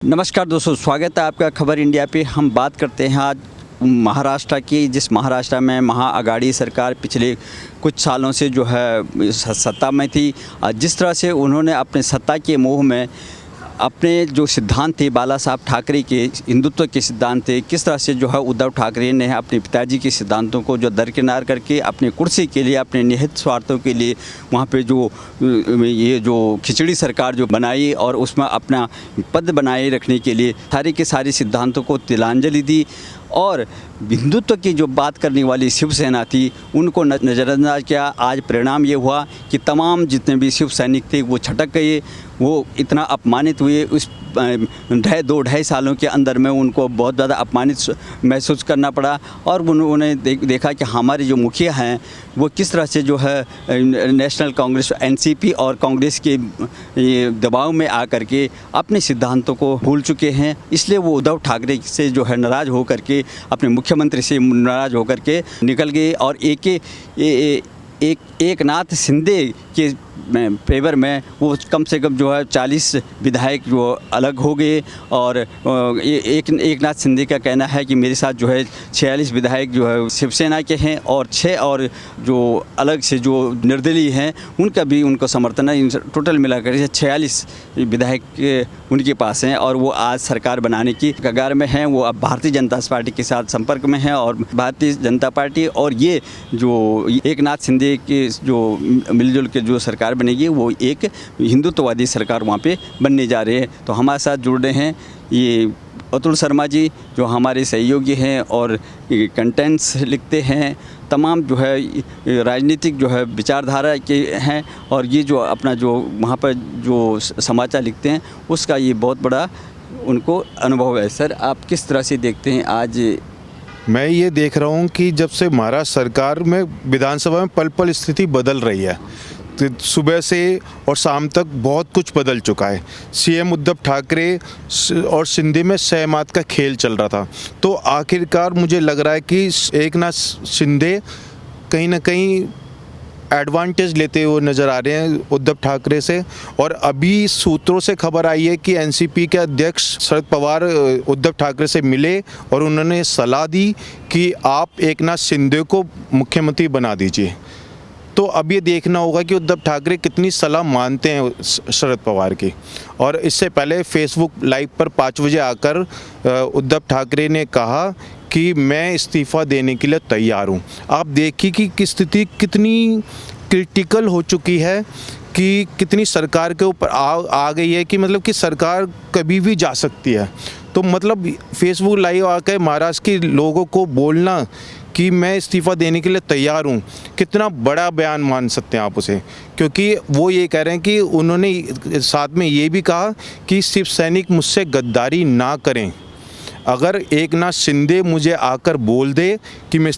नमस्कार दोस्तों, स्वागत है आपका खबर इंडिया पे। हम बात करते हैं आज महाराष्ट्र की, जिस महाराष्ट्र में महाअघाड़ी सरकार पिछले कुछ सालों से जो है सत्ता में थी। जिस तरह से उन्होंने अपने सत्ता के मोह में अपने जो सिद्धांत थे, बाला साहब ठाकरे के हिंदुत्व के सिद्धांत थे, किस तरह से जो है उद्धव ठाकरे ने अपने पिताजी के सिद्धांतों को जो दरकिनार करके अपने कुर्सी के लिए, अपने निहित स्वार्थों के लिए वहाँ पे जो खिचड़ी सरकार जो बनाई और उसमें अपना पद बनाए रखने के लिए सारे के सारे सिद्धांतों को तिलांजलि दी। और हिंदुत्व की जो बात करने वाली शिवसेना थी उनको नज़रअंदाज किया। आज परिणाम ये हुआ कि तमाम जितने भी शिव सैनिक थे वो छटक गए, वो इतना अपमानित हुए। उस 2-2.5 सालों के अंदर में उनको बहुत ज़्यादा अपमानित महसूस करना पड़ा। और उन्होंने देखा कि हमारे जो मुखिया हैं वो किस तरह से जो है नेशनल कांग्रेस एनसीपी और कांग्रेस के दबाव में आकर के अपने सिद्धांतों को भूल चुके हैं। इसलिए वो उद्धव ठाकरे से जो है नाराज़ होकर के, अपने मुख्यमंत्री से नाराज़ होकर के निकल गए और एकनाथ शिंदे के फेवर में वो कम से कम जो है 40 विधायक जो अलग हो गए। और एकनाथ शिंदे का कहना है कि मेरे साथ जो है 46 विधायक जो है शिवसेना के हैं और 6 और जो अलग से जो निर्दलीय हैं उनका भी उनको समर्थन है। टोटल मिलाकर 46 विधायक उनके पास हैं और वो आज सरकार बनाने की कगार में हैं। वो अब भारतीय जनता पार्टी के साथ संपर्क में हैं और भारतीय जनता पार्टी और ये जो एकनाथ शिंदे के जो मिलजुल के जो सरकार बनेगी वो एक हिंदुत्ववादी सरकार वहाँ पे बनने जा रहे हैं। तो हमारे साथ जुड़ रहे हैं ये अतुल शर्मा जी, जो हमारे सहयोगी हैं और कंटेंट्स लिखते हैं, तमाम जो है राजनीतिक जो है विचारधारा के हैं। और ये जो अपना जो वहाँ पर जो समाचार लिखते हैं उसका ये बहुत बड़ा उनको अनुभव है। सर, आप किस तरह से देखते हैं आज? मैं ये देख रहा हूँ कि जब से महाराष्ट्र सरकार में विधानसभा में पल पल स्थिति बदल रही है, तो सुबह से और शाम तक बहुत कुछ बदल चुका है। सीएम उद्धव ठाकरे और शिंदे में सहमत का खेल चल रहा था, तो आखिरकार मुझे लग रहा है कि एकनाथ शिंदे कहीं ना कहीं एडवांटेज लेते हुए नज़र आ रहे हैं उद्धव ठाकरे से। और अभी सूत्रों से खबर आई है कि एनसीपी के अध्यक्ष शरद पवार उद्धव ठाकरे से मिले और उन्होंने सलाह दी कि आप एकनाथ शिंदे को मुख्यमंत्री बना दीजिए। तो अब ये देखना होगा कि उद्धव ठाकरे कितनी सलाह मानते हैं शरद पवार की। और इससे पहले फेसबुक लाइव पर 5 बजे आकर उद्धव ठाकरे ने कहा कि मैं इस्तीफ़ा देने के लिए तैयार हूँ। आप देखिए कि स्थिति कितनी क्रिटिकल हो चुकी है, कि कितनी सरकार के ऊपर आ गई है, कि मतलब कि सरकार कभी भी जा सकती है। तो मतलब फेसबुक लाइव आकर महाराष्ट्र के लोगों को बोलना कि मैं इस्तीफ़ा देने के लिए तैयार हूँ, कितना बड़ा बयान मान सकते हैं आप उसे। क्योंकि वो ये कह रहे हैं कि उन्होंने साथ में ये भी कहा कि शिव सैनिक मुझसे गद्दारी ना करें। अगर एकनाथ शिंदे मुझे आकर बोल दे कि मैं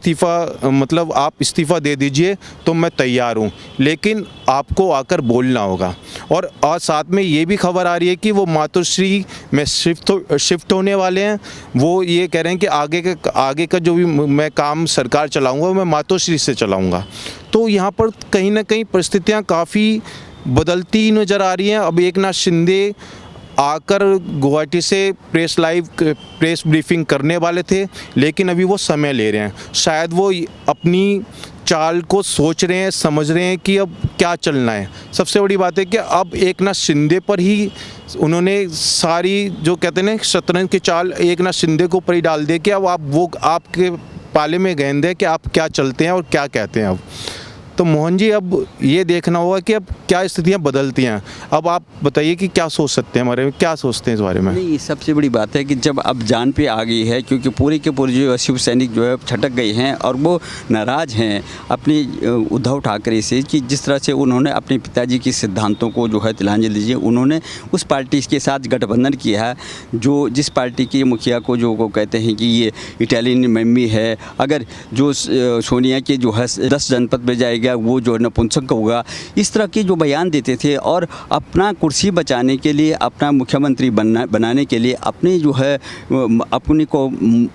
मतलब आप इस्तीफ़ा दे दीजिए तो मैं तैयार हूँ, लेकिन आपको आकर बोलना होगा। और साथ में ये भी खबर आ रही है कि वो मातोश्री में शिफ्ट होने वाले हैं। वो ये कह रहे हैं कि आगे का जो भी मैं काम सरकार चलाऊँगा मैं मातोश्री से चलाऊँगा। तो यहाँ पर कहीं ना कहीं परिस्थितियाँ काफ़ी बदलती नज़र आ रही हैं। अब एकनाथ शिंदे आकर गुवाहाटी से प्रेस ब्रीफिंग करने वाले थे, लेकिन अभी वो समय ले रहे हैं। शायद वो अपनी चाल को सोच रहे हैं, समझ रहे हैं कि अब क्या चलना है। सबसे बड़ी बात है कि अब एकनाथ शिंदे पर ही उन्होंने सारी जो कहते हैं शतरंज की चाल एकनाथ शिंदे को ऊपर ही डाल दी कि अब आपके पाले में गेंद है कि आप क्या चलते हैं और क्या कहते हैं। अब तो मोहन जी, अब ये देखना होगा कि अब क्या स्थितियाँ बदलती हैं। अब आप बताइए कि क्या सोच सकते हैं हमारे में, क्या सोचते हैं इस बारे में? नहीं, सबसे बड़ी बात है कि जब अब जान पे आ गई है, क्योंकि पूरे के पूरे जो शिव सैनिक जो है छटक गए हैं और वो नाराज़ हैं अपने उद्धव ठाकरे से कि जिस तरह से उन्होंने अपने पिताजी के सिद्धांतों को जो है तिलांजलि दीजिए। उन्होंने उस पार्टी के साथ गठबंधन किया है जो जिस पार्टी के मुखिया को जो को कहते हैं कि ये इटालियन मम्मी है। अगर जो सोनिया के जो है 10 जनपद में जाएगी जाएगा वो जो नपुंसक होगा, इस तरह के जो बयान देते थे। और अपना कुर्सी बचाने के लिए, अपना मुख्यमंत्री बनाने के लिए, अपने जो है अपने को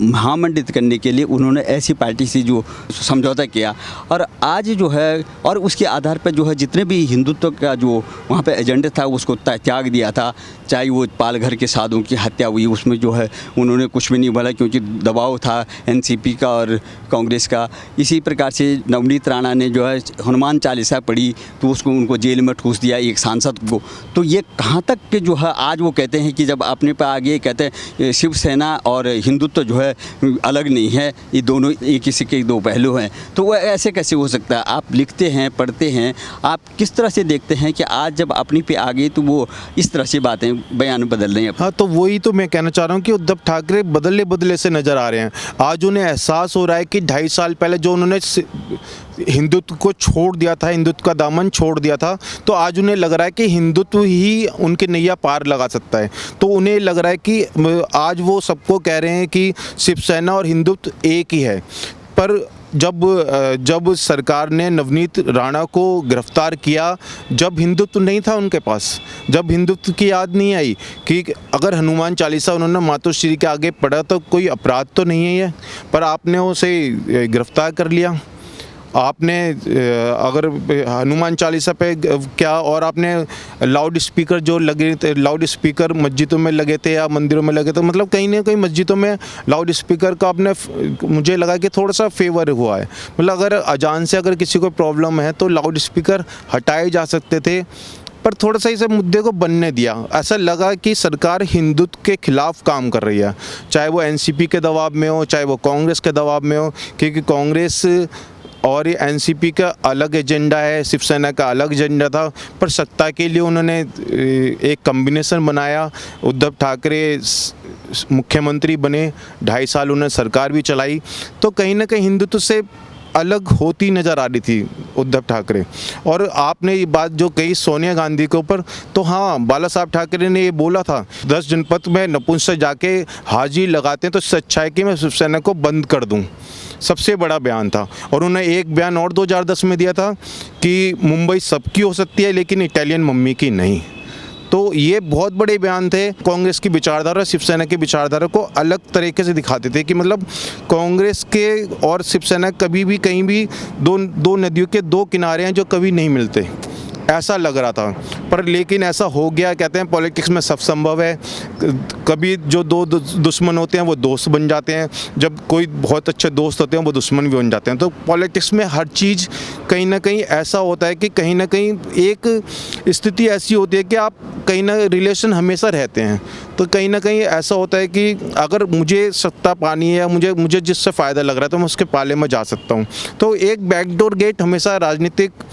महामंडित करने के लिए उन्होंने ऐसी पार्टी से जो समझौता किया। और आज जो है, और उसके आधार पर जो है जितने भी हिंदुत्व का जो वहाँ पे एजेंडा था उसको त्याग दिया था। चाहे वो पालघर के साधुओं की हत्या हुई, उसमें जो है उन्होंने कुछ भी नहीं बोला, क्योंकि दबाव था एनसीपी का और कांग्रेस का। इसी प्रकार से नवनीत राणा ने जो है हनुमान चालीसा पढ़ी तो उसको उनको जेल में ठूस दिया एक सांसद को। तो ये कहाँ तक के जो है आज वो कहते हैं कि जब अपने पे आगे कहते हैं शिवसेना और हिंदुत्व जो है अलग नहीं है, ये दोनों एक ही सिक्के के दो पहलू हैं। तो वो ऐसे कैसे हो सकता है? आप लिखते हैं, पढ़ते हैं, आप किस तरह से देखते हैं कि आज जब अपनी पे आ गई तो वो इस तरह से बातें बयान बदल रहे हैं? हाँ, तो वही तो मैं कहना चाह रहा हूँ कि उद्धव ठाकरे बदले बदले से नज़र आ रहे हैं। आज उन्हें एहसास हो रहा है कि 2.5 साल पहले जो उन्होंने हिंदुत्व को छोड़ दिया था, हिंदुत्व का दामन छोड़ दिया था, तो आज उन्हें लग रहा है कि हिंदुत्व ही उनके नैया पार लगा सकता है। तो उन्हें लग रहा है कि आज वो सबको कह रहे हैं कि शिवसेना और हिंदुत्व एक ही है। पर जब सरकार ने नवनीत राणा को गिरफ्तार किया, जब हिंदुत्व नहीं था उनके पास, जब हिंदुत्व की याद नहीं आई कि अगर हनुमान चालीसा उन्होंने मातोश्री के आगे पढ़ा तो कोई अपराध तो नहीं है ये, पर आपने उसे गिरफ्तार कर लिया। आपने अगर हनुमान चालीसा पे क्या, और आपने लाउड स्पीकर जो लगे थे, लाउड स्पीकर मस्जिदों में लगे थे या मंदिरों में लगे थे, मतलब कहीं ना कहीं मस्जिदों में लाउड स्पीकर का आपने, मुझे लगा कि थोड़ा सा फेवर हुआ है। मतलब अगर अजान से अगर किसी को प्रॉब्लम है तो लाउड स्पीकर हटाए जा सकते थे, पर थोड़ा सा इस मुद्दे को बनने दिया। ऐसा लगा कि सरकार हिंदुत्व के खिलाफ काम कर रही है, चाहे वो एनसीपी के दबाव में हो, चाहे वो कांग्रेस के दबाव में हो, क्योंकि कांग्रेस और ये एनसीपी का अलग एजेंडा है, शिवसेना का अलग एजेंडा था। पर सत्ता के लिए उन्होंने एक कॉम्बिनेशन बनाया। उद्धव ठाकरे मुख्यमंत्री बने, 2.5 साल उन्होंने सरकार भी चलाई, तो कहीं ना कहीं हिंदुत्व से अलग होती नज़र आ रही थी उद्धव ठाकरे। और आपने ये बात जो कही सोनिया गांधी के ऊपर, तो हाँ, बाला साहब ठाकरे ने ये बोला था 10 जनपद में नपुंसक जाके हाजिरी लगाते हैं तो सच्चा है कि मैं शिवसेना को बंद कर दूं। सबसे बड़ा बयान था। और उन्होंने एक बयान और 2010 में दिया था कि मुंबई सबकी हो सकती है लेकिन इटालियन मम्मी की नहीं। तो ये बहुत बड़े बयान थे। कांग्रेस की विचारधारा शिवसेना की विचारधारा को अलग तरीके से दिखाते थे कि मतलब कांग्रेस के और शिवसेना कभी भी कहीं भी दो नदियों के दो किनारे हैं जो कभी नहीं मिलते, ऐसा लग रहा था। पर लेकिन ऐसा हो गया। कहते हैं पॉलिटिक्स में सब संभव है, कभी जो दो दुश्मन होते हैं वो दोस्त बन जाते हैं, जब कोई बहुत अच्छे दोस्त होते हैं वो दुश्मन भी बन जाते हैं। तो पॉलिटिक्स में हर चीज़ कहीं ना कहीं ऐसा होता है कि कहीं ना कहीं एक स्थिति ऐसी होती है कि आप कहीं ना रिलेशन हमेशा रहते हैं। तो कहीं ना कहीं ऐसा होता है कि अगर मुझे सत्ता पानी है या मुझे जिससे फ़ायदा लग रहा है तो मैं उसके पाले में जा सकता हूँ। तो एक बैकडोर गेट हमेशा राजनीतिक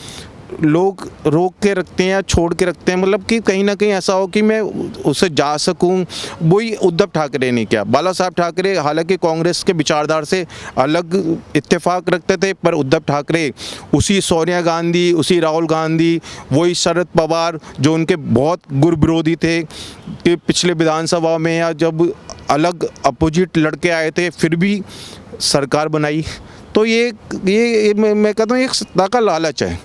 लोग रोक के रखते हैं या छोड़ के रखते हैं, मतलब कि कहीं ना कहीं ऐसा हो कि मैं उसे जा सकूं। वही उद्धव ठाकरे ने किया। बाला साहब ठाकरे हालांकि कांग्रेस के विचारधारा से अलग इत्तेफाक रखते थे, पर उद्धव ठाकरे उसी सोनिया गांधी, उसी राहुल गांधी, वही शरद पवार जो उनके बहुत गुर विरोधी थे कि पिछले विधानसभा में या जब अलग अपोजिट लड़के आए थे फिर भी सरकार बनाई। तो ये मैं कहता हूँ एक सत्ता का लालच है।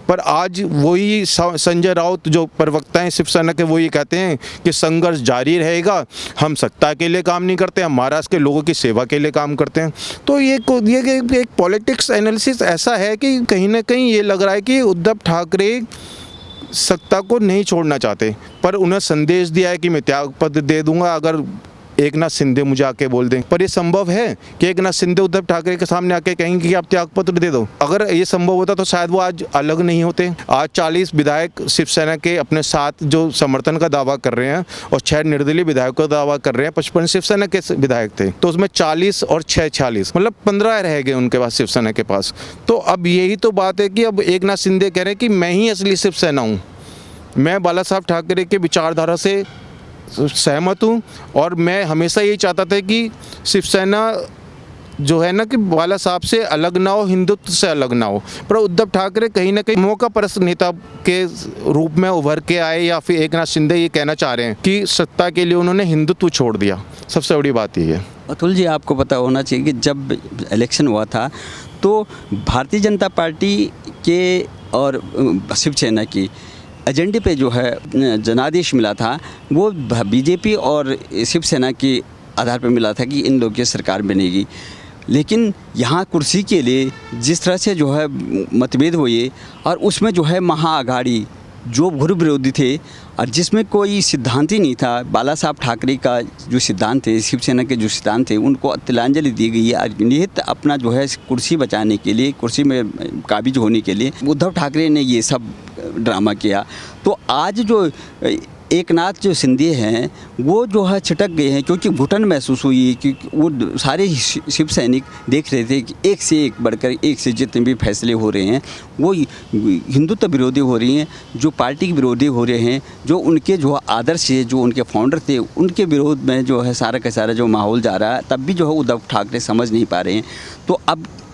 पर आज वही संजय राउत जो प्रवक्ता हैं शिवसेना के, वो ये कहते हैं कि संघर्ष जारी रहेगा, हम सत्ता के लिए काम नहीं करते, हम महाराष्ट्र के लोगों की सेवा के लिए काम करते हैं। तो ये एक पॉलिटिक्स एनालिसिस ऐसा है कि कहीं ना कहीं ये लग रहा है कि उद्धव ठाकरे सत्ता को नहीं छोड़ना चाहते, पर उन्हें संदेश दिया है कि मैं त्यागपत्र दे दूंगा अगर एकनाथ शिंदे मुझे आके बोल दें। पर ये संभव है कि एकनाथ शिंदे उद्धव ठाकरे के सामने आके कहेंगे कि आप त्यागपत्र दे दो? अगर ये संभव होता तो शायद वो आज अलग नहीं होते। आज 40 विधायक शिवसेना के अपने साथ जो समर्थन का दावा कर रहे हैं और 6 निर्दलीय विधायकों का दावा कर रहे हैं। 55 शिवसेना के विधायक थे, तो उसमें 40 और 6 46, मतलब 15 रह गए उनके पास, शिवसेना के पास। तो अब यही तो बात है कि अब एकनाथ शिंदे कह रहे हैं कि मैं ही असली शिवसेना हूँ, मैं बाला साहब ठाकरे के विचारधारा से सहमत हूँ और मैं हमेशा यही चाहता था कि शिवसेना जो है ना कि बाला साहब से अलग ना हो, हिंदुत्व से अलग ना हो। पर उद्धव ठाकरे कहीं ना कहीं मौका परस्त नेता के रूप में उभर के आए, या फिर एकनाथ शिंदे ये कहना चाह रहे हैं कि सत्ता के लिए उन्होंने हिंदुत्व छोड़ दिया। सबसे बड़ी बात यही है। अतुल जी, आपको पता होना चाहिए कि जब इलेक्शन हुआ था तो भारतीय जनता पार्टी के और शिवसेना की एजेंडे पे जो है जनादेश मिला था, वो बीजेपी और शिवसेना के आधार पर मिला था कि इन लोगों की सरकार बनेगी। लेकिन यहाँ कुर्सी के लिए जिस तरह से जो है मतभेद हुए और उसमें जो है महाअघाड़ी जो घोर विरोधी थे और जिसमें कोई सिद्धांत ही नहीं था, बाला साहब ठाकरे का जो सिद्धांत थे, शिवसेना के जो सिद्धांत थे, उनको तिलांजलि दी गई है। निहित अपना जो है कुर्सी बचाने के लिए, कुर्सी में काबिज होने के लिए उद्धव ठाकरे ने ये सब ड्रामा किया। तो आज जो एकनाथ जो शिंदे हैं वो जो है छिटक गए हैं, क्योंकि घुटन महसूस हुई, क्योंकि वो सारे शिव सैनिक देख रहे थे कि एक से एक बढ़कर एक से जितने भी फैसले हो रहे हैं वो हिंदुत्व विरोधी हो रही हैं, जो पार्टी के विरोधी हो रहे हैं, जो उनके जो आदर्श है, जो उनके फाउंडर थे, उनके विरोध में जो है सारा का सारा जो माहौल जा रहा है, तब भी जो है उद्धव ठाकरे समझ नहीं पा रहे हैं। तो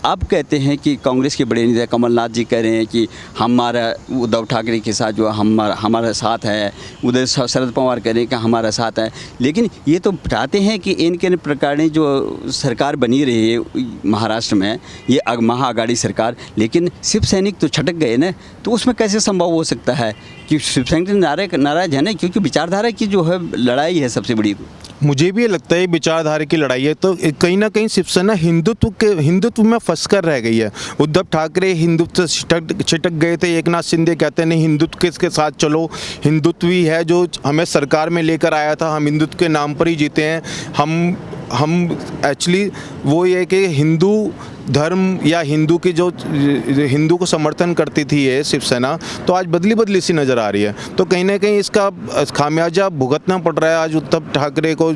अब कहते हैं कि कांग्रेस के बड़े नेता कमलनाथ जी कह रहे हैं कि हमारा उद्धव ठाकरे के साथ जो हमारा साथ है, उधर शरद पवार कह रहे हैं कि हमारा साथ है। लेकिन ये तो बताते हैं कि इनके प्रकार ने जो सरकार बनी रही है महाराष्ट्र में, ये महाअघाड़ी सरकार, लेकिन शिव सैनिक तो छटक गए ना। तो उसमें कैसे संभव हो सकता है कि शिव सैनिक नाराज है ना, क्योंकि विचारधारा की जो है लड़ाई है सबसे बड़ी। मुझे भी ये लगता है विचारधारा की लड़ाई है, तो कहीं ना कहीं शिवसेना हिंदुत्व में फंस कर रह गई है। उद्धव ठाकरे हिंदुत्व से छिटक गए थे, एकनाथ शिंदे कहते हैं नहीं हिंदुत्व के साथ चलो, हिंदुत्व ही है जो हमें सरकार में लेकर आया था, हम हिंदुत्व के नाम पर ही जीते हैं। हम एक्चुअली वो ये कि हिंदू धर्म या हिंदू की जो हिंदू को समर्थन करती थी ये शिवसेना, तो आज बदली सी नज़र आ रही है। तो कहीं ना कहीं इसका खामियाजा भुगतना पड़ रहा है आज उद्धव ठाकरे को,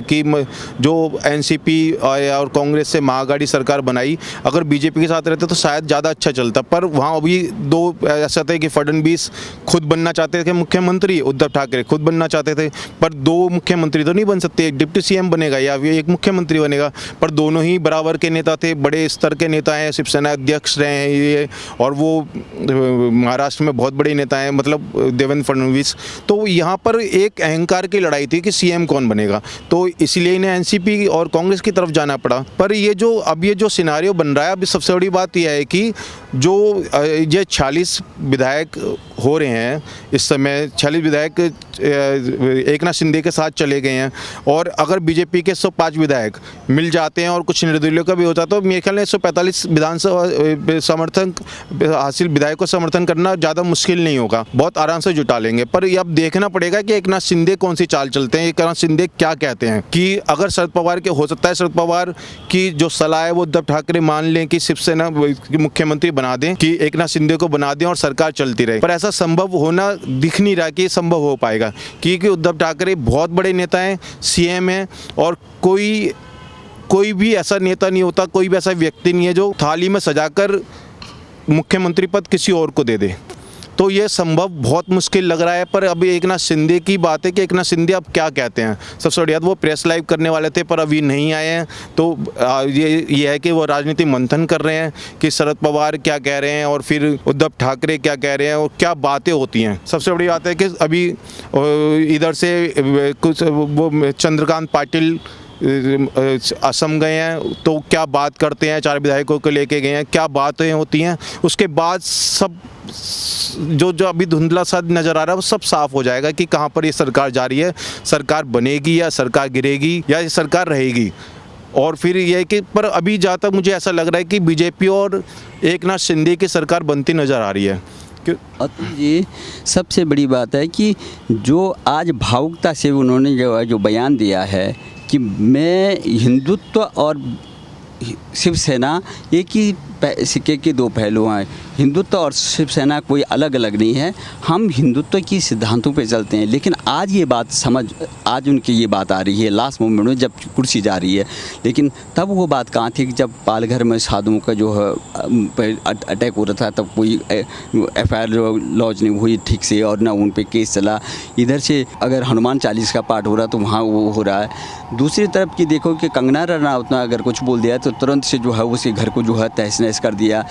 कि जो एनसीपी और कांग्रेस से महाअघाड़ी सरकार बनाई। अगर बीजेपी के साथ रहते तो शायद ज़्यादा अच्छा चलता, पर वहाँ अभी दो ऐसा था कि फडणवीस खुद बनना चाहते थे मुख्यमंत्री, उद्धव ठाकरे खुद बनना चाहते थे, पर दो मुख्यमंत्री तो नहीं बन सकते, एक डिप्टी सीएम बनेगा या एक मुख्यमंत्री बनेगा, पर दोनों ही बराबर के नेता थे, बड़े स्तर के नेता हैं, शिवसेना अध्यक्ष रहे हैं ये, और वो महाराष्ट्र में बहुत बड़े नेता हैं, मतलब देवेंद्र फडणवीस। तो यहाँ पर एक अहंकार की लड़ाई थी कि सीएम कौन बनेगा, तो इसलिए इन्हें एनसीपी और कांग्रेस की तरफ जाना पड़ा। पर ये जो सिनारियो बन रहा है, अभी सबसे बड़ी बात यह है कि जो ये 46 विधायक हो रहे हैं इस समय, 46 विधायक एकनाथ शिंदे के साथ चले गए हैं, और अगर बीजेपी के 105 विधायक मिल जाते हैं और कुछ निर्दलीयों का भी होता तो मेरे ख्याल में 145 विधानसभा समर्थन हासिल विधायक को समर्थन करना ज़्यादा मुश्किल नहीं होगा, बहुत आराम से जुटा लेंगे। पर ये अब देखना पड़ेगा कि एकनाथ शिंदे कौन सी चाल चलते हैं, एकनाथ शिंदे क्या कहते हैं। कि अगर शरद पवार के हो सकता है शरद पवार की जो सलाह है वो उद्धव ठाकरे मान लें कि शिवसेना मुख्यमंत्री बना दें, कि एकनाथ शिंदे को बना दें और सरकार चलती रहे, पर ऐसा संभव होना दिख नहीं रहा कि संभव हो पाएगा, क्योंकि उद्धव ठाकरे बहुत बड़े नेता हैं, सीएम हैं, और कोई भी ऐसा नेता नहीं होता, कोई भी ऐसा व्यक्ति नहीं है जो थाली में सजाकर मुख्यमंत्री पद किसी और को दे दे। तो ये संभव बहुत मुश्किल लग रहा है। पर अभी एकनाथ शिंदे की बात है कि एकनाथ शिंदे अब क्या कहते हैं। सबसे बढ़िया वो प्रेस लाइव करने वाले थे पर अभी नहीं आए हैं, तो ये है कि वो राजनीति मंथन कर रहे हैं कि शरद पवार क्या कह रहे हैं और फिर उद्धव ठाकरे क्या कह रहे हैं और क्या बातें होती हैं। सबसे बड़ी बात है कि अभी इधर से कुछ वो चंद्रकांत पाटिल असम गए हैं, तो क्या बात करते हैं, 4 विधायकों को लेके गए हैं, क्या बातें होती हैं, उसके बाद सब जो अभी धुंधला सा नज़र आ रहा है वो सब साफ हो जाएगा कि कहाँ पर ये सरकार जा रही है, सरकार बनेगी या सरकार गिरेगी या ये सरकार रहेगी। और फिर ये है कि पर अभी जहाँ तक मुझे ऐसा लग रहा है कि बीजेपी और एकनाथ शिंदे की सरकार बनती नज़र आ रही है। अतुल जी, सबसे बड़ी बात है कि जो आज भावुकता से उन्होंने जो बयान दिया है कि मैं हिंदुत्व और शिवसेना एक ही सिक्के के दो पहलू हैं, हिंदुत्व और शिवसेना कोई अलग अलग नहीं है, हम हिंदुत्व की सिद्धांतों पे चलते हैं। लेकिन आज ये बात आज उनकी ये बात आ रही है लास्ट मोमेंट में जब कुर्सी जा रही है, लेकिन तब वो बात कहाँ थी कि जब पालघर में साधुओं का जो है अटैक हो रहा था, तब कोई FIR लॉन्च नहीं हुई ठीक से और ना उन पर केस चला। इधर से अगर हनुमान चालीस का पाठ हो रहा तो वहाँ वो हो रहा है। दूसरी तरफ की देखो कि कंगना रनावत ने अगर कुछ बोल दिया तो तुरंत से जो है उसी घर को जो है तहस डिसमिस कर दिया।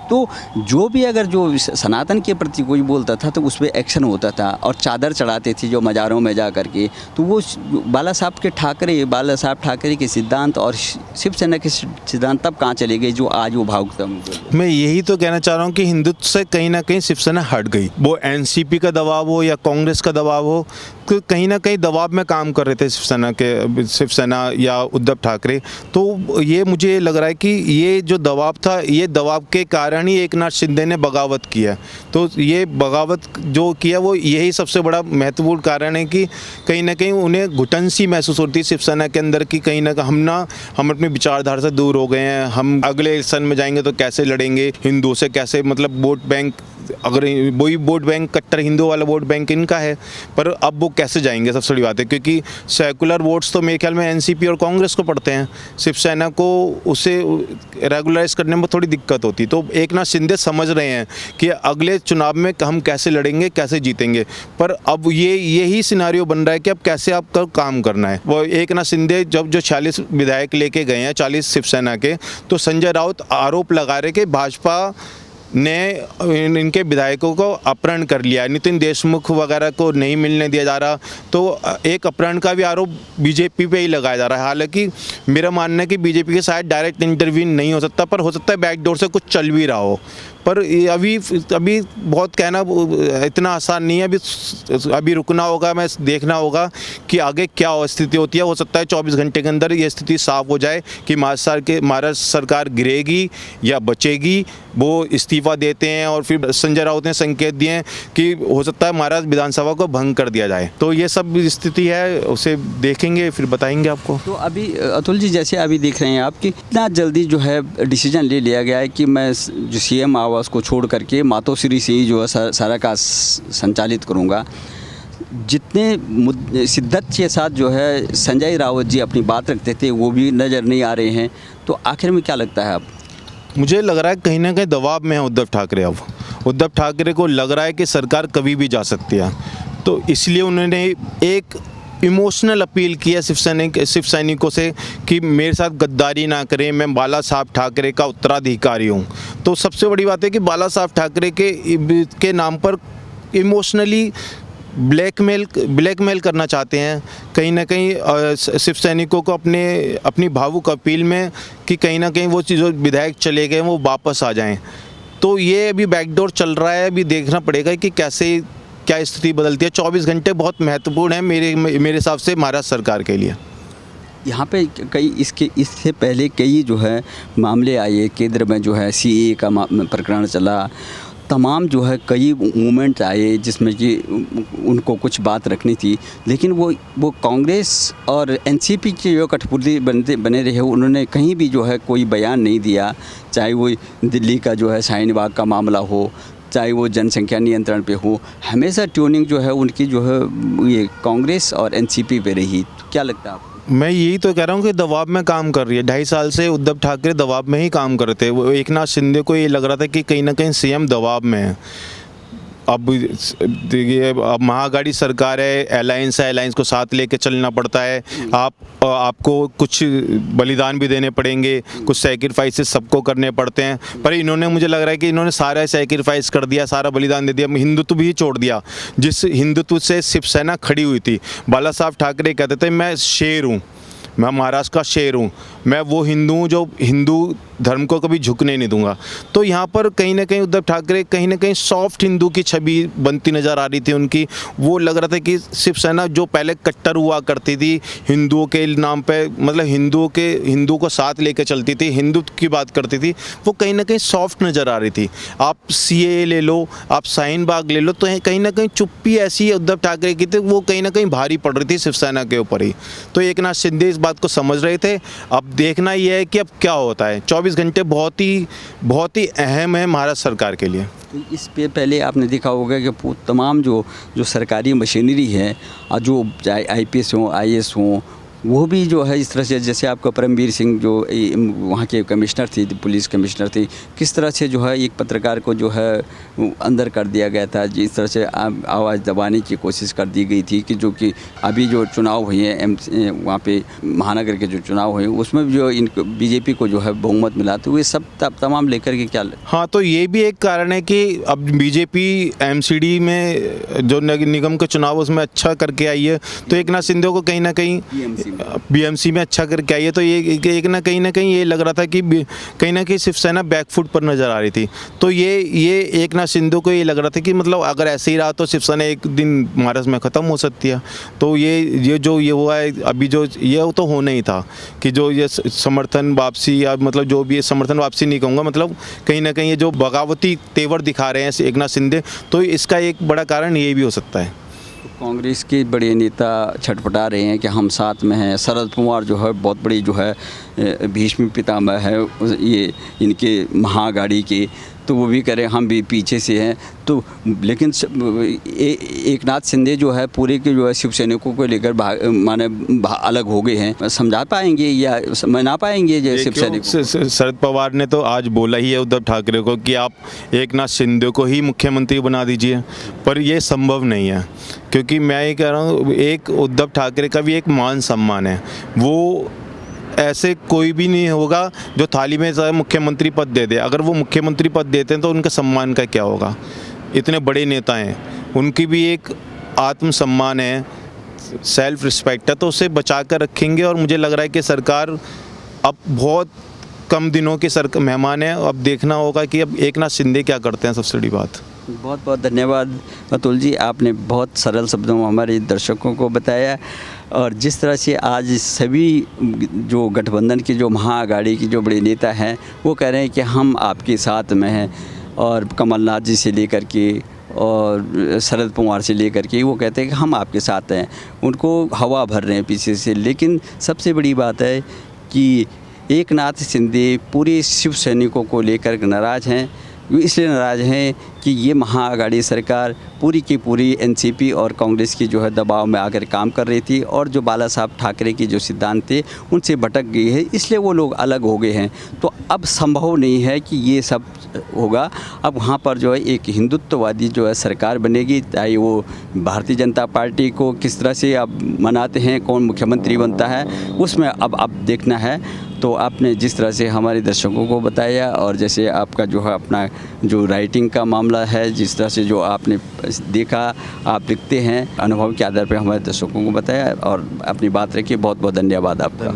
तो जो भी अगर जो सनातन के प्रति कोई बोलता था तो उस पर एक्शन होता था और चादर चढ़ाते थे जो मज़ारों में जा कर के। तो वो बाला साहब ठाकरे के सिद्धांत और शिवसेना के सिद्धांत तब कहाँ चले गए जो आज वो भावुकता में बोल रहे हैं। मैं यही तो कहना चाह रहा हूँ कि हिंदुत्व से कहीं ना कहीं शिवसेना हट गई। वो एनसीपी का दबाव हो या कांग्रेस का दबाव हो, तो कहीं ना कहीं दबाव में काम कर रहे थे शिवसेना या उद्धव ठाकरे। तो ये मुझे लग रहा है कि ये जो दबाव था, ये दबाव के कारण ही एकनाथ शिंदे ने बगावत किया। तो ये बगावत जो किया वो यही सबसे बड़ा महत्वपूर्ण कारण है कि कहीं ना कहीं उन्हें घुटन सी महसूस होती है शिवसेना के अंदर कि कहीं ना हम अपनी विचारधारा से दूर हो गए हैं। हम अगले इलेक्शन में जाएंगे तो कैसे लड़ेंगे, हिंदुओं से कैसे, मतलब वोट बैंक, अगर वही वोट बैंक कट्टर हिंदू वाला वोट बैंक इनका है, पर अब वो कैसे जाएंगे, सबसे बड़ी बात है। क्योंकि सेकुलर वोट्स तो मेरे ख्याल में एनसीपी और कांग्रेस को पड़ते हैं, शिवसेना को उसे रेगुलराइज करने में थोड़ी दिक्कत होती। तो एकनाथ शिंदे समझ रहे हैं कि अगले चुनाव में हम कैसे लड़ेंगे, कैसे जीतेंगे। पर अब यही सिनारियो बन रहा है कि अब कैसे आपका काम करना है। वो एकनाथ शिंदे जब जो 46 विधायक लेके गए हैं, 40 शिवसेना के, तो संजय राउत आरोप लगा रहे कि भाजपा ने इनके विधायकों को अपहरण कर लिया, नितिन देशमुख वगैरह को नहीं मिलने दिया जा रहा। तो एक अपहरण का भी आरोप बीजेपी पे ही लगाया जा रहा है। हालांकि मेरा मानना है कि बीजेपी के साथ डायरेक्ट इंटरवीन नहीं हो सकता, पर हो सकता है बैकडोर से कुछ चल भी रहा हो। पर अभी बहुत कहना इतना आसान नहीं है। अभी रुकना होगा, मैं देखना होगा कि आगे क्या स्थिति होती है। हो सकता है 24 घंटे के अंदर ये स्थिति साफ हो जाए कि महाराष्ट्र सरकार गिरेगी या बचेगी। वो इस्तीफा देते हैं और फिर संजय राउत ने संकेत दिए हैं कि हो सकता है महाराष्ट्र विधानसभा को भंग कर दिया जाए। तो ये सब स्थिति है, उसे देखेंगे फिर बताएंगे आपको। तो अभी अतुल जी, जैसे अभी देख रहे हैं आप कि इतना जल्दी जो है डिसीजन ले लिया गया है कि मैं जो सीएम आवास को छोड़ करके मातोश्री से ही जो है सारा का संचालित करूँगा। जितने शिद्दत के साथ जो है संजय राउत जी अपनी बात रखते थे वो भी नज़र नहीं आ रहे हैं। तो आखिर में क्या लगता है आप? मुझे लग रहा है कहीं ना कहीं दबाव में है उद्धव ठाकरे। अब उद्धव ठाकरे को लग रहा है कि सरकार कभी भी जा सकती है, तो इसलिए उन्होंने एक इमोशनल अपील किया शिव सैनिकों से कि मेरे साथ गद्दारी ना करें, मैं बाला साहब ठाकरे का उत्तराधिकारी हूँ। तो सबसे बड़ी बात है कि बाला साहब ठाकरे के नाम पर इमोशनली ब्लैकमेल करना चाहते हैं कहीं ना कहीं शिव सैनिकों को अपनी भावुक अपील में कि कहीं ना कहीं वो चीज़, जो विधायक चले गए वो वापस आ जाएं। तो ये अभी बैकडोर चल रहा है, अभी देखना पड़ेगा कि कैसे क्या स्थिति बदलती है। 24 घंटे बहुत महत्वपूर्ण है मेरे हिसाब से महाराष्ट्र सरकार के लिए। यहाँ पे इससे पहले कई जो है मामले आए, केंद्र में जो है सीए का प्रकरण चला, तमाम जो है कई मूवमेंट आए जिसमें कि उनको कुछ बात रखनी थी, लेकिन वो कांग्रेस और एनसीपी के जो कठपुतली बने रहे, उन्होंने कहीं भी जो है कोई बयान नहीं दिया। चाहे वो दिल्ली का जो है शाहीन बाग का मामला हो, चाहे वो जनसंख्या नियंत्रण पे हो, हमेशा ट्यूनिंग जो है उनकी जो है ये कांग्रेस और एनसीपी पे रही। क्या लगता है आपको? मैं यही तो कह रहा हूँ कि दबाव में काम कर रही है। 2.5 साल से उद्धव ठाकरे दबाव में ही काम कर रहे थे। वो एकनाथ शिंदे को ये लग रहा था कि कहीं ना कहीं सीएम दबाव में है। अब देखिए, अब महाअघाड़ी सरकार है, अलायंस को साथ लेके चलना पड़ता है। आपको कुछ बलिदान भी देने पड़ेंगे, कुछ सैक्रिफाइसेस सबको करने पड़ते हैं। पर इन्होंने, मुझे लग रहा है कि इन्होंने सारा सैक्रिफाइस कर दिया, सारा बलिदान दे दिया, हिंदुत्व भी छोड़ दिया। जिस हिंदुत्व से शिवसेना खड़ी हुई थी, बाला साहब ठाकरे कहते थे मैं शेर हूँ, मैं महाराष्ट्र का शेर हूँ, मैं वो हिंदू हूँ जो हिंदू धर्म को कभी झुकने नहीं दूंगा। तो यहाँ पर कहीं ना कहीं उद्धव ठाकरे कहीं ना कहीं सॉफ्ट हिंदू की छवि बनती नज़र आ रही थी उनकी। वो लग रहा था कि शिवसेना जो पहले कट्टर हुआ करती थी हिंदुओं के नाम पे, मतलब हिंदू को साथ लेके चलती थी, हिंदुत्व की बात करती थी, वो कहीं ना कहीं सॉफ्ट नज़र आ रही थी। आप सीएए ले लो, आप शाहीन बाग ले लो, तो कहीं ना कहीं चुप्पी ऐसी उद्धव ठाकरे की थी, वो कहीं ना कहीं भारी पड़ रही थी शिवसेना के ऊपर ही। तो एकनाथ शिंदे इस बात को समझ रहे थे। अब देखना यह है कि अब क्या होता है। 24 घंटे बहुत ही अहम है महाराष्ट्र सरकार के लिए। इस पे पहले आपने देखा होगा कि तमाम जो सरकारी मशीनरी है, जो चाहे आईपीएस हो, आईएएस हो, वो भी जो है इस तरह से, जैसे आपका परमवीर सिंह जो वहाँ के कमिश्नर थे, पुलिस कमिश्नर थे, किस तरह से जो है एक पत्रकार को जो है अंदर कर दिया गया था, जिस तरह से आवाज़ दबाने की कोशिश कर दी गई थी, कि जो कि अभी जो चुनाव हुए हैं वहाँ पे महानगर के जो चुनाव हुए उसमें भी जो इन बीजेपी को जो है बहुमत मिला, तो ये सब तमाम लेकर के क्या। हाँ, तो ये भी एक कारण है कि अब बीजेपी एमसीडी में जो निगम का चुनाव उसमें अच्छा करके आई है, तो एक नाथ शिंदे को कहीं ना कहीं बीएमसी में अच्छा करके आई है, तो ये एक ना कहीं ये लग रहा था कि कहीं ना कहीं शिवसेना बैकफुट पर नज़र आ रही थी। तो ये एक नाथ शिंदे को ये लग रहा था कि मतलब अगर ऐसे ही रहा तो शिवसेना एक दिन महाराष्ट्र में ख़त्म हो सकती है। तो ये जो ये हुआ है अभी, जो ये तो होना ही था कि जो ये समर्थन वापसी, या मतलब जो भी समर्थन वापसी नहीं कहूँगा, मतलब कहीं ना कहीं ये जो बगावती तेवर दिखा रहे हैं एक नाथ शिंदे, तो इसका एक बड़ा कारण ये भी हो सकता है। कांग्रेस के बड़े नेता छटपटा रहे हैं कि हम साथ में हैं। शरद पवार जो है बहुत बड़ी जो है भीष्म पितामह है ये इनके महाअघाड़ी के, तो वो भी कह रहे हैं हम भी पीछे से हैं। तो लेकिन एक नाथ शिंदे जो है पूरे के जो है शिवसैनिकों को लेकर अलग हो गए हैं। समझा पाएंगे या मना पाएंगे ये शिवसैनिक? शरद पवार ने तो आज बोला ही है उद्धव ठाकरे को कि आप एक नाथ शिंदे को ही मुख्यमंत्री बना दीजिए, पर ये संभव नहीं है, क्योंकि मैं ये कह रहा हूँ एक उद्धव ठाकरे का भी एक मान सम्मान है। वो ऐसे कोई भी नहीं होगा जो थाली में मुख्यमंत्री पद दे दे। अगर वो मुख्यमंत्री पद देते हैं तो उनका सम्मान का क्या होगा? इतने बड़े नेता हैं, उनकी भी एक आत्मसम्मान है, सेल्फ रिस्पेक्ट है, तो उसे बचा कर रखेंगे। और मुझे लग रहा है कि सरकार अब बहुत कम दिनों के मेहमान है, अब देखना होगा कि अब एक नाथ शिंदे क्या करते हैं। सबसे बड़ी बात। बहुत बहुत धन्यवाद अतुल जी, आपने बहुत सरल शब्दों में हमारे दर्शकों को बताया। और जिस तरह से आज सभी जो गठबंधन की जो महाअघाड़ी की जो बड़े नेता हैं वो कह रहे हैं कि हम आपके साथ में हैं, और कमलनाथ जी से लेकर के और शरद पवार से लेकर के वो कहते हैं कि हम आपके साथ हैं, उनको हवा भर रहे हैं पीछे से। लेकिन सबसे बड़ी बात है कि एक नाथ शिंदे पूरे शिव सैनिकों को लेकर नाराज़ हैं। इसलिए नाराज़ हैं कि ये महाअघाड़ी सरकार पूरी की पूरी एनसीपी और कांग्रेस की जो है दबाव में आकर काम कर रही थी, और जो बाला साहब ठाकरे के जो सिद्धांत थे उनसे भटक गई है, इसलिए वो लोग अलग हो गए हैं। तो अब संभव नहीं है कि ये सब होगा। अब वहाँ पर जो है एक हिंदुत्ववादी जो है सरकार बनेगी, चाहे वो भारतीय जनता पार्टी को किस तरह से अब मनाते हैं, कौन मुख्यमंत्री बनता है, उसमें अब देखना है। तो आपने जिस तरह से हमारे दर्शकों को बताया, और जैसे आपका जो है अपना जो राइटिंग का मामला है, जिस तरह से जो आपने देखा, आप लिखते हैं, अनुभव के आधार पर हमारे दर्शकों को बताया और अपनी बात रखी। बहुत बहुत धन्यवाद आपका।